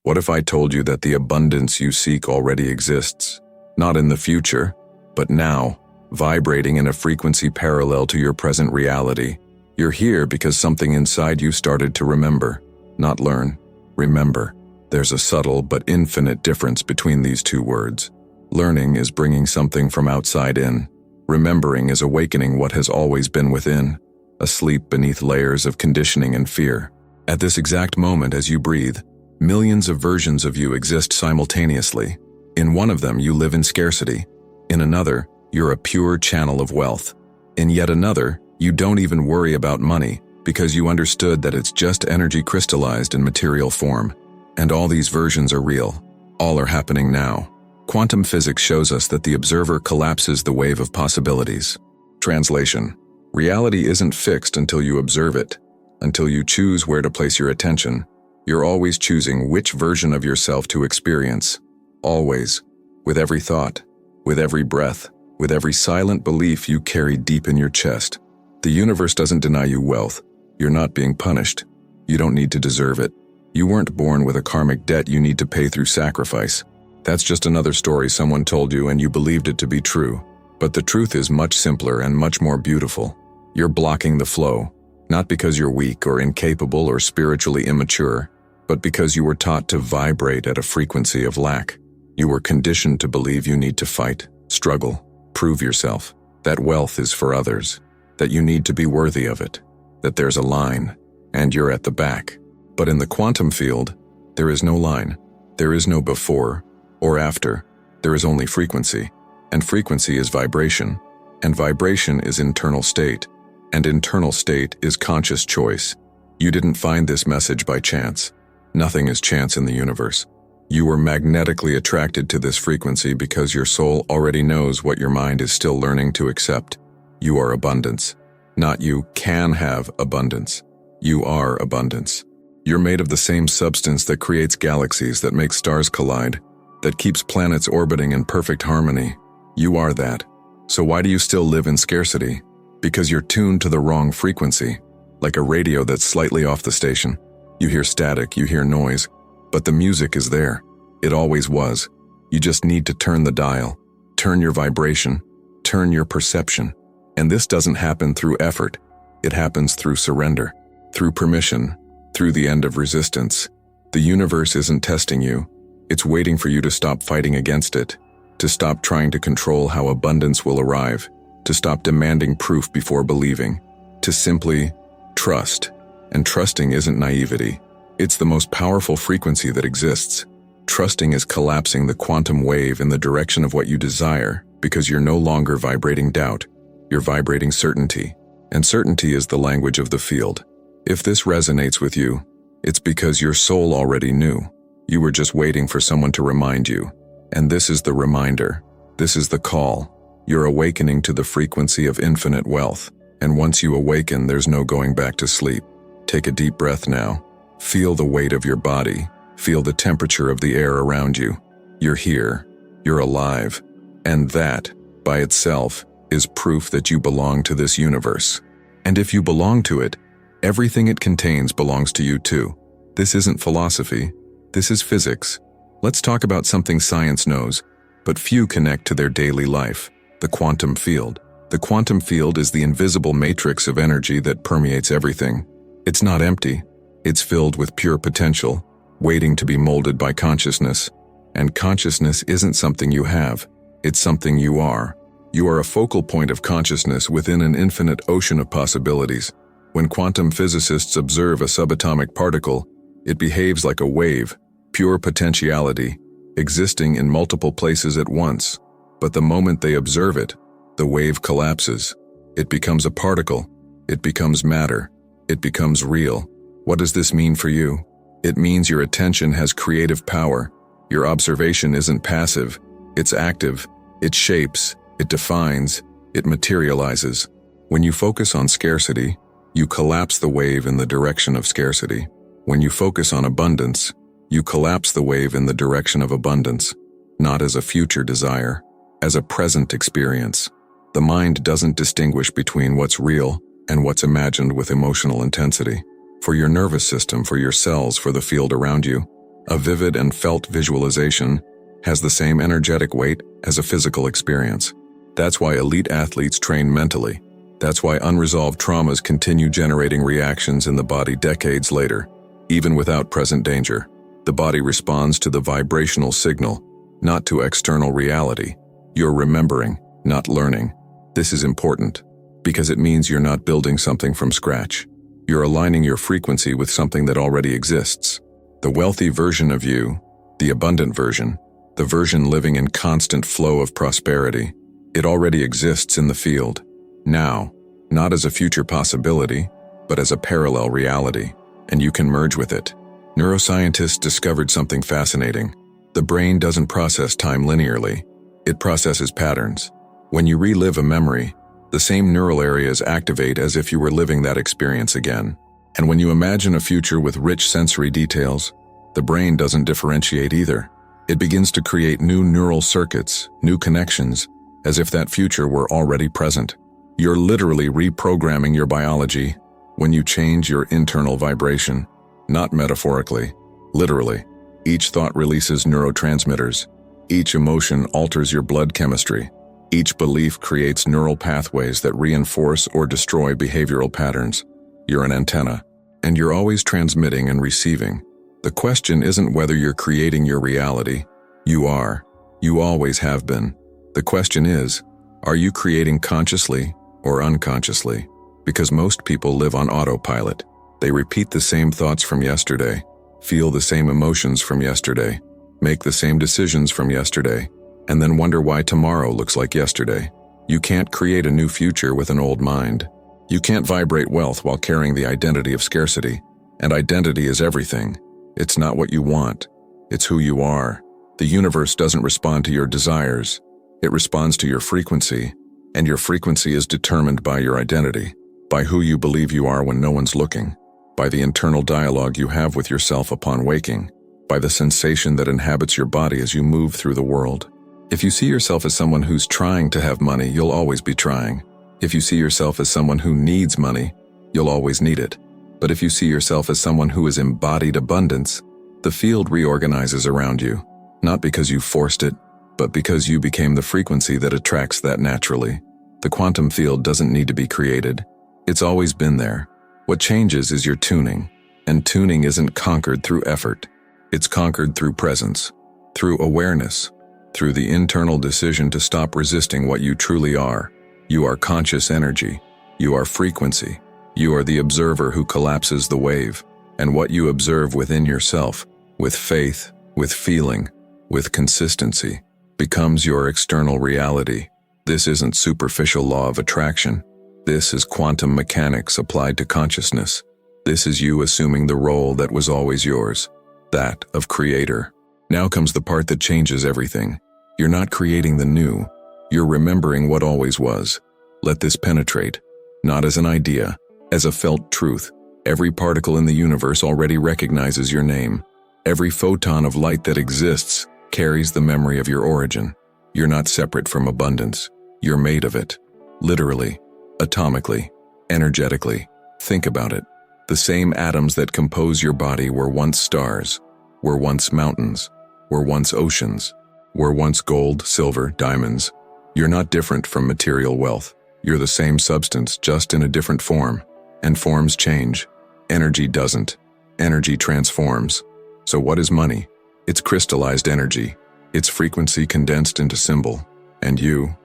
What if I told you that the abundance you seek already exists? Not in the future, but now, vibrating in a frequency parallel to your present reality. You're here because something inside you started to remember, not learn. Remember. There's a subtle but infinite difference between these two words. Learning is bringing something from outside in. Remembering is awakening what has always been within, asleep beneath layers of conditioning and fear. At this exact moment as you breathe, millions of versions of you exist simultaneously. In one of them you live in scarcity. In another, you're a pure channel of wealth. In yet another, you don't even worry about money because you understood that it's just energy crystallized in material form. And all these versions are real. All are happening now. Quantum physics shows us that the observer collapses the wave of possibilities. Translation: reality isn't fixed until you observe it. Until you choose where to place your attention, you're always choosing which version of yourself to experience. Always. With every thought, with every breath, with every silent belief you carry deep in your chest. The universe doesn't deny you wealth. You're not being punished. You don't need to deserve it. You weren't born with a karmic debt you need to pay through sacrifice. That's just another story someone told you and you believed it to be true. But the truth is much simpler and much more beautiful. You're blocking the flow, not because you're weak or incapable or spiritually immature, but because you were taught to vibrate at a frequency of lack. You were conditioned to believe you need to fight, struggle, prove yourself, that wealth is for others, that you need to be worthy of it, that there's a line, and you're at the back. But in the quantum field, there is no line. There is no before or after. There is only frequency. And frequency is vibration. And vibration is internal state. And internal state is conscious choice. You didn't find this message by chance. Nothing is chance in the universe. You were magnetically attracted to this frequency because your soul already knows what your mind is still learning to accept. You are abundance. Not you can have abundance. You are abundance. You're made of the same substance that creates galaxies, that makes stars collide, that keeps planets orbiting in perfect harmony. You are that. So why do you still live in scarcity? Because you're tuned to the wrong frequency, like a radio that's slightly off the station. You hear static, you hear noise, but the music is there. It always was. You just need to turn the dial, turn your vibration, turn your perception. And this doesn't happen through effort. It happens through surrender, through permission, through the end of resistance. The universe isn't testing you. It's waiting for you to stop fighting against it, to stop trying to control how abundance will arrive, to stop demanding proof before believing, to simply trust. And trusting isn't naivety. It's the most powerful frequency that exists. Trusting is collapsing the quantum wave in the direction of what you desire because you're no longer vibrating doubt. You're vibrating certainty. And certainty is the language of the field. If this resonates with you, it's because your soul already knew. You were just waiting for someone to remind you. And this is the reminder. This is the call. You're awakening to the frequency of infinite wealth. And once you awaken, there's no going back to sleep. Take a deep breath now. Feel the weight of your body. Feel the temperature of the air around you. You're here. You're alive. And that, by itself, is proof that you belong to this universe. And if you belong to it, everything it contains belongs to you too. This isn't philosophy. This is physics. Let's talk about something science knows, but few connect to their daily life: the quantum field. The quantum field is the invisible matrix of energy that permeates everything. It's not empty. It's filled with pure potential, waiting to be molded by consciousness. And consciousness isn't something you have. It's something you are. You are a focal point of consciousness within an infinite ocean of possibilities. When quantum physicists observe a subatomic particle, it behaves like a wave, pure potentiality, existing in multiple places at once. But the moment they observe it, the wave collapses. It becomes a particle. It becomes matter. It becomes real. What does this mean for you? It means your attention has creative power. Your observation isn't passive. It's active. It shapes. It defines. It materializes. When you focus on scarcity, you collapse the wave in the direction of scarcity. When you focus on abundance, you collapse the wave in the direction of abundance, not as a future desire, as a present experience. The mind doesn't distinguish between what's real and what's imagined with emotional intensity. For your nervous system, for your cells, for the field around you, A vivid and felt visualization has the same energetic weight as a physical experience. That's why elite athletes train mentally. That's why unresolved traumas continue generating reactions in the body decades later. Even without present danger, the body responds to the vibrational signal, not to external reality. You're remembering, not learning. This is important, because it means you're not building something from scratch. You're aligning your frequency with something that already exists. The wealthy version of you, the abundant version, the version living in constant flow of prosperity, it already exists in the field. Now, not as a future possibility, but as a parallel reality, and you can merge with it. Neuroscientists discovered something fascinating. The brain doesn't process time linearly. It processes patterns. When you relive a memory, the same neural areas activate as if you were living that experience again. And when you imagine a future with rich sensory details, the brain doesn't differentiate either. It begins to create new neural circuits, new connections, as if that future were already present. You're literally reprogramming your biology when you change your internal vibration, not metaphorically, literally. Each thought releases neurotransmitters. Each emotion alters your blood chemistry. Each belief creates neural pathways that reinforce or destroy behavioral patterns. You're an antenna, and you're always transmitting and receiving. The question isn't whether you're creating your reality. You are. You always have been. The question is, are you creating consciously or unconsciously? Because most people live on autopilot. They repeat the same thoughts from yesterday, feel the same emotions from yesterday, make the same decisions from yesterday, and then wonder why tomorrow looks like yesterday. You can't create a new future with an old mind. You can't vibrate wealth while carrying the identity of scarcity. And identity is everything. It's not what you want. It's who you are. The universe doesn't respond to your desires. It responds to your frequency. And your frequency is determined by your identity, by who you believe you are when no one's looking, by the internal dialogue you have with yourself upon waking, by the sensation that inhabits your body as you move through the world. If you see yourself as someone who's trying to have money, you'll always be trying. If you see yourself as someone who needs money, you'll always need it. But if you see yourself as someone who has embodied abundance, the field reorganizes around you, not because you forced it, but because you became the frequency that attracts that naturally. The quantum field doesn't need to be created. It's always been there. What changes is your tuning, and tuning isn't conquered through effort. It's conquered through presence, through awareness, through the internal decision to stop resisting what you truly are. You are conscious energy. You are frequency. You are the observer who collapses the wave. And what you observe within yourself, with faith, with feeling, with consistency, becomes your external reality. This isn't superficial law of attraction. This is quantum mechanics applied to consciousness. This is you assuming the role that was always yours, that of creator. Now comes the part that changes everything. You're not creating the new. You're remembering what always was. Let this penetrate, not as an idea, as a felt truth. Every particle in the universe already recognizes your name. Every photon of light that exists carries the memory of your origin. You're not separate from abundance. You're made of it. Literally, atomically, energetically. Think about it. The same atoms that compose your body were once stars, were once mountains, were once oceans, were once gold, silver, diamonds. You're not different from material wealth. You're the same substance, just in a different form. And forms change. Energy doesn't. Energy transforms. So what is money? It's crystallized energy. It's frequency condensed into symbol. And you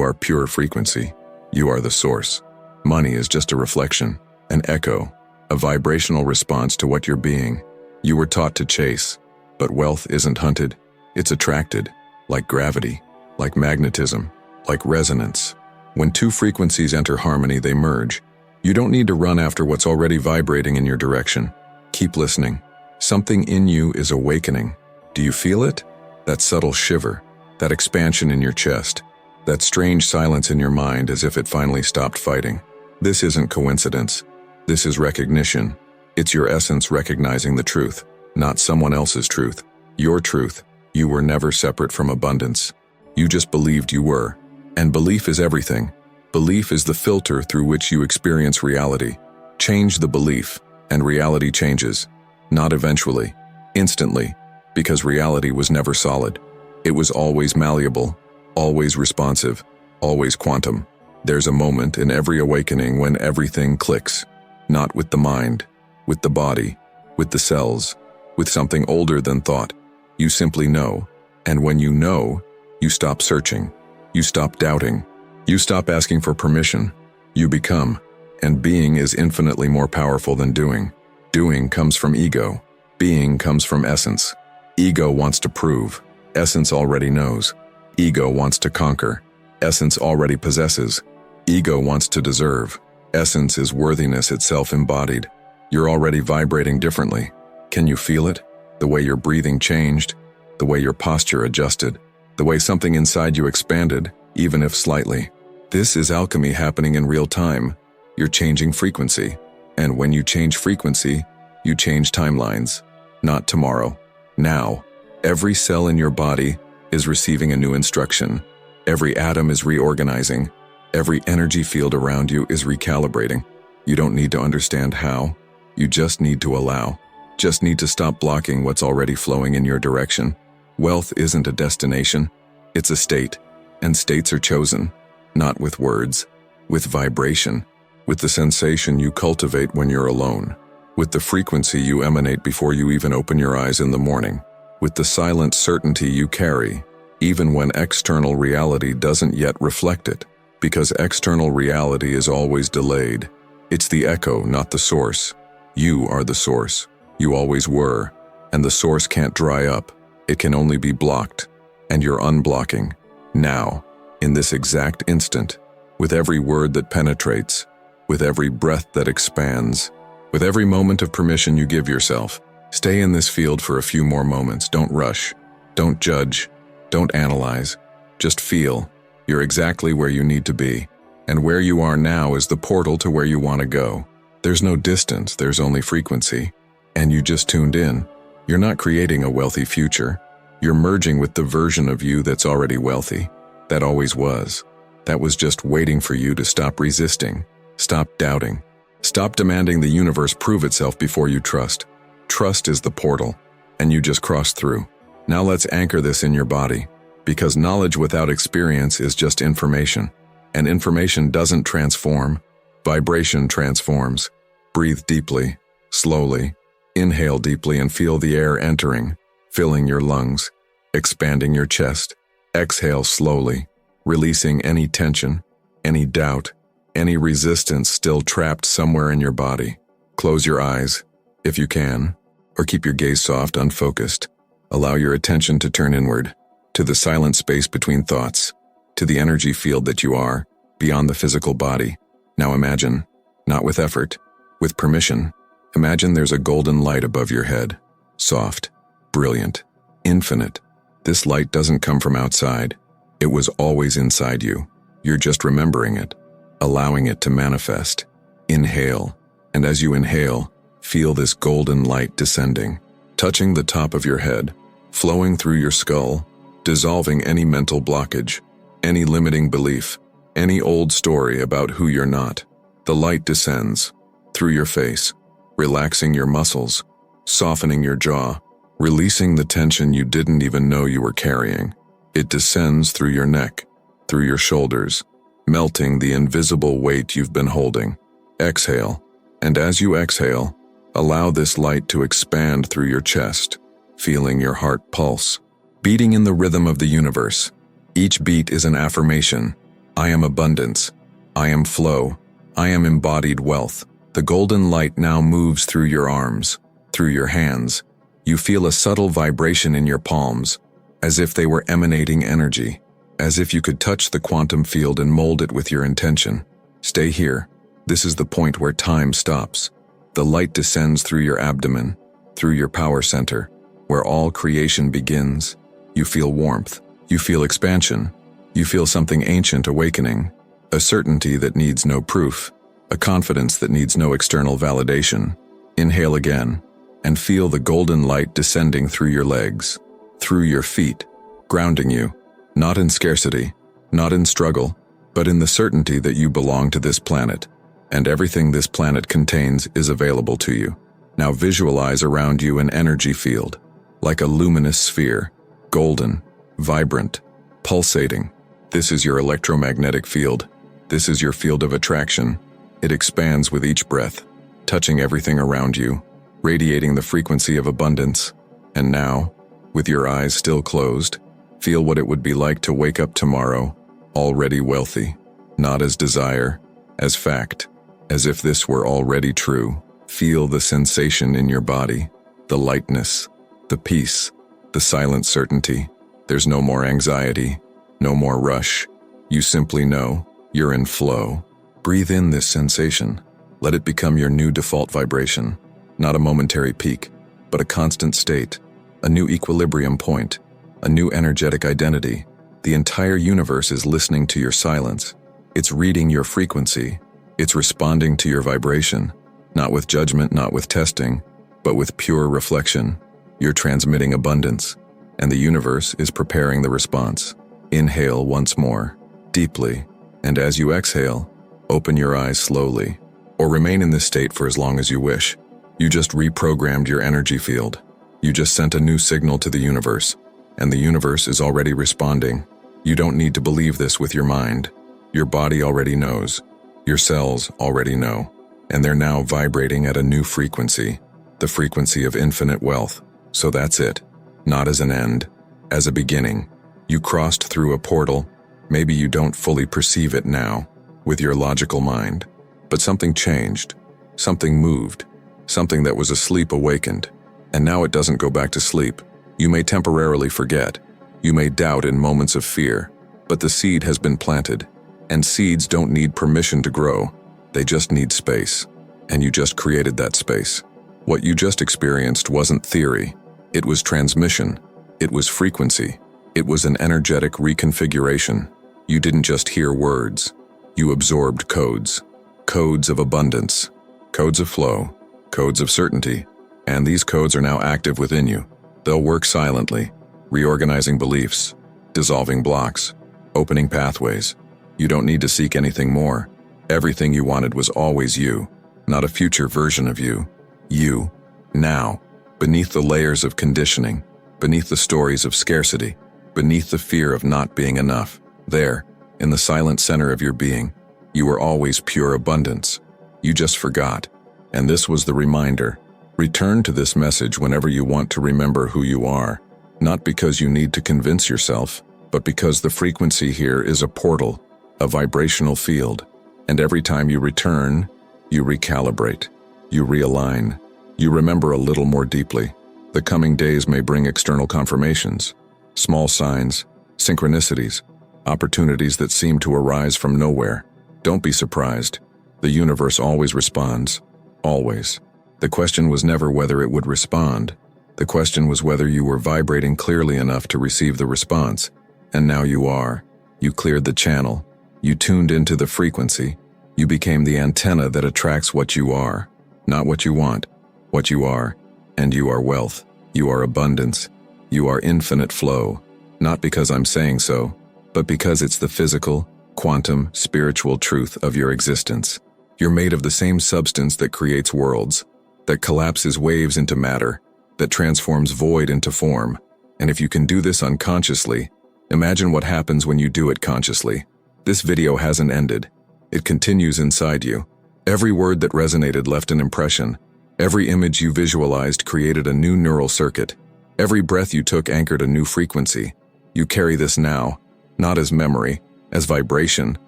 are pure frequency. You are the source. Money is just a reflection, an echo, a vibrational response to what you're being. You were taught to chase, but wealth isn't hunted. It's attracted, like gravity, like magnetism, like resonance. When two frequencies enter harmony, they merge. You don't need to run after what's already vibrating in your direction. Keep listening. Something in you is awakening. Do you feel it? That subtle shiver, that expansion in your chest, that strange silence in your mind as if it finally stopped fighting. This isn't coincidence. This is recognition. It's your essence recognizing the truth, not someone else's truth. Your truth. You were never separate from abundance. You just believed you were. And belief is everything. Belief is the filter through which you experience reality. Change the belief, and reality changes. Not eventually. Instantly. Because reality was never solid. It was always malleable, always responsive, always quantum. There's a moment in every awakening when everything clicks. Not with the mind, with the body, with the cells, with something older than thought. You simply know. And when you know, you stop searching. You stop doubting. You stop asking for permission. You become. And being is infinitely more powerful than doing. Doing comes from ego. Being comes from essence. Ego wants to prove. Essence already knows. Ego wants to conquer. Essence already possesses. Ego wants to deserve. Essence is worthiness itself embodied. You're already vibrating differently. Can you feel it? The way your breathing changed, the way your posture adjusted, the way something inside you expanded, even if slightly. This is alchemy happening in real time. You're changing frequency. And when you change frequency, you change timelines. Not tomorrow. Now. Every cell in your body is receiving a new instruction. Every atom is reorganizing. Every energy field around you is recalibrating. You don't need to understand how. You just need to allow. Just need to stop blocking what's already flowing in your direction. Wealth isn't a destination. It's a state. And states are chosen. Not with words. With vibration. With the sensation you cultivate when you're alone. With the frequency you emanate before you even open your eyes in the morning. With the silent certainty you carry, even when external reality doesn't yet reflect it. Because external reality is always delayed. It's the echo, not the source. You are the source. You always were. And the source can't dry up. It can only be blocked. And you're unblocking. Now. In this exact instant. With every word that penetrates. With every breath that expands. With every moment of permission you give yourself. Stay in this field for a few more moments. Don't rush. Don't judge. Don't analyze. Just feel. You're exactly where you need to be. And where you are now is the portal to where you want to go. There's no distance, there's only frequency. And you just tuned in. You're not creating a wealthy future. You're merging with the version of you that's already wealthy. That always was. That was just waiting for you to stop resisting. Stop doubting. Stop demanding the universe prove itself before you trust. Trust is the portal, and you just crossed through. Now let's anchor this in your body, because knowledge without experience is just information, and information doesn't transform. Vibration transforms. Breathe deeply, slowly. Inhale deeply and feel the air entering, filling your lungs, expanding your chest. Exhale slowly, releasing any tension, any doubt, any resistance still trapped somewhere in your body. Close your eyes, if you can. Or keep your gaze soft, unfocused. Allow your attention to turn inward, to the silent space between thoughts, to the energy field that you are, beyond the physical body. Now imagine, not with effort, with permission, imagine there's a golden light above your head. Soft, brilliant, infinite. This light doesn't come from outside. It was always inside you. You're just remembering it, allowing it to manifest. Inhale, and as you inhale, feel this golden light descending, touching the top of your head, flowing through your skull, dissolving any mental blockage, any limiting belief, any old story about who you're not. The light descends through your face, relaxing your muscles, softening your jaw, releasing the tension you didn't even know you were carrying. It descends through your neck, through your shoulders, melting the invisible weight you've been holding. Exhale, and as you exhale, allow this light to expand through your chest, feeling your heart pulse, beating in the rhythm of the universe. Each beat is an affirmation. I am abundance. I am flow. I am embodied wealth. The golden light now moves through your arms, through your hands. You feel a subtle vibration in your palms, as if they were emanating energy, as if you could touch the quantum field and mold it with your intention. Stay here. This is the point where time stops. The light descends through your abdomen, through your power center, where all creation begins. You feel warmth. You feel expansion. You feel something ancient awakening, a certainty that needs no proof, a confidence that needs no external validation. Inhale again, and feel the golden light descending through your legs, through your feet, grounding you, not in scarcity, not in struggle, but in the certainty that you belong to this planet, and everything this planet contains is available to you. Now visualize around you an energy field. like a luminous sphere, golden, vibrant, pulsating. This is your electromagnetic field. This is your field of attraction. It expands with each breath, touching everything around you, radiating the frequency of abundance. And now, with your eyes still closed, feel what it would be like to wake up tomorrow, already wealthy, not as desire, as fact, as if this were already true. Feel the sensation in your body, the lightness, the peace, the silent certainty. There's no more anxiety, no more rush. You simply know you're in flow. Breathe in this sensation. Let it become your new default vibration, not a momentary peak, but a constant state, a new equilibrium point, a new energetic identity. The entire universe is listening to your silence. It's reading your frequency. It's responding to your vibration, not with judgment, not with testing, but with pure reflection. You're transmitting abundance, and the universe is preparing the response. Inhale once more, deeply, and as you exhale, open your eyes slowly, or remain in this state for as long as you wish. You just reprogrammed your energy field. You just sent a new signal to the universe, and the universe is already responding. You don't need to believe this with your mind. Your body already knows. Your cells already know, and they're now vibrating at a new frequency, the frequency of infinite wealth. So that's it. Not as an end, as a beginning. You crossed through a portal. Maybe you don't fully perceive it now, with your logical mind. But something changed. Something moved. Something that was asleep awakened. And now it doesn't go back to sleep. You may temporarily forget. You may doubt in moments of fear. But the seed has been planted. And seeds don't need permission to grow. They just need space. And you just created that space. What you just experienced wasn't theory. It was transmission. It was frequency. It was an energetic reconfiguration. You didn't just hear words. You absorbed codes. Codes of abundance. Codes of flow. Codes of certainty. And these codes are now active within you. They'll work silently, reorganizing beliefs, dissolving blocks, opening pathways. You don't need to seek anything more. Everything you wanted was always you, not a future version of you. You, now, beneath the layers of conditioning, beneath the stories of scarcity, beneath the fear of not being enough. There, in the silent center of your being, you were always pure abundance. You just forgot. And this was the reminder. Return to this message whenever you want to remember who you are, not because you need to convince yourself, but because the frequency here is a portal, a vibrational field, and every time you return, you recalibrate, you realign, you remember a little more deeply. The coming days may bring external confirmations, small signs, synchronicities, opportunities that seem to arise from nowhere. Don't be surprised. The universe always responds. Always. The question was never whether it would respond. The question was whether you were vibrating clearly enough to receive the response. And now you are. You cleared the channel. You tuned into the frequency. You became the antenna that attracts what you are, not what you want, what you are. And you are wealth. You are abundance. You are infinite flow. Not because I'm saying so, but because it's the physical, quantum, spiritual truth of your existence. You're made of the same substance that creates worlds, that collapses waves into matter, that transforms void into form. And if you can do this unconsciously, imagine what happens when you do it consciously. This video hasn't ended. It continues inside you. Every word that resonated left an impression. Every image you visualized created a new neural circuit. Every breath you took anchored a new frequency. You carry this now, not as memory, as vibration,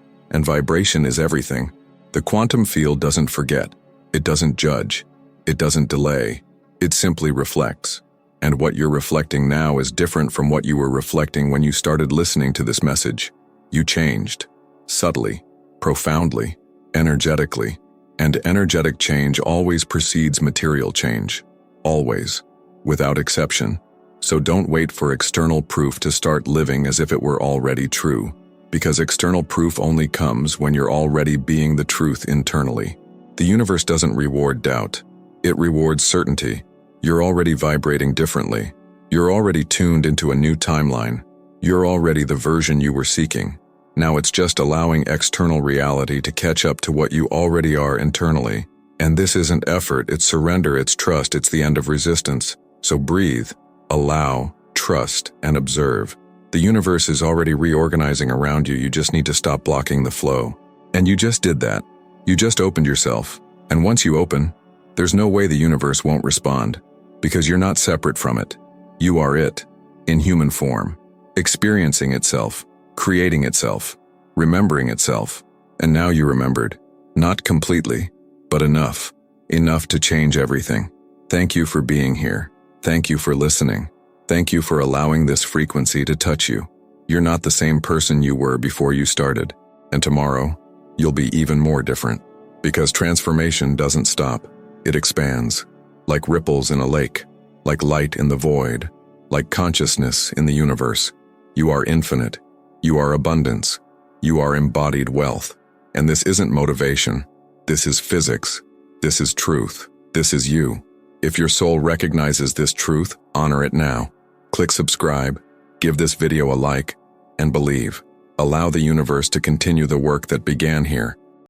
and vibration is everything. The quantum field doesn't forget. It doesn't judge. It doesn't delay. It simply reflects. And what you're reflecting now is different from what you were reflecting when you started listening to this message. You changed. Subtly, profoundly, energetically. And energetic change always precedes material change. Always. Without exception. So don't wait for external proof to start living as if it were already true. Because external proof only comes when you're already being the truth internally. The universe doesn't reward doubt. It rewards certainty. You're already vibrating differently. You're already tuned into a new timeline. You're already the version you were seeking. Now it's just allowing external reality to catch up to what you already are internally. And this isn't effort, it's surrender, it's trust, it's the end of resistance. So breathe. allow, trust, and observe. The universe is already reorganizing around you. You just need to stop blocking the flow. And you just did that. You just opened yourself. And once you open, there's no way the universe won't respond, because you're not separate from it. You are it, in human form, experiencing itself, creating itself, remembering itself. And now you remembered. Not completely, but enough. Enough to change everything. Thank you for being here. Thank you for listening. Thank you for allowing this frequency to touch you. You're not the same person you were before you started. And tomorrow, you'll be even more different. Because transformation doesn't stop. It expands. Like ripples in a lake. Like light in the void. Like consciousness in the universe. You are infinite. You are abundance. You are embodied wealth. And this isn't motivation. This is physics. This is truth. This is you. If your soul recognizes this truth, honor it now. Click subscribe, give this video a like, and believe. Allow the universe to continue the work that began here.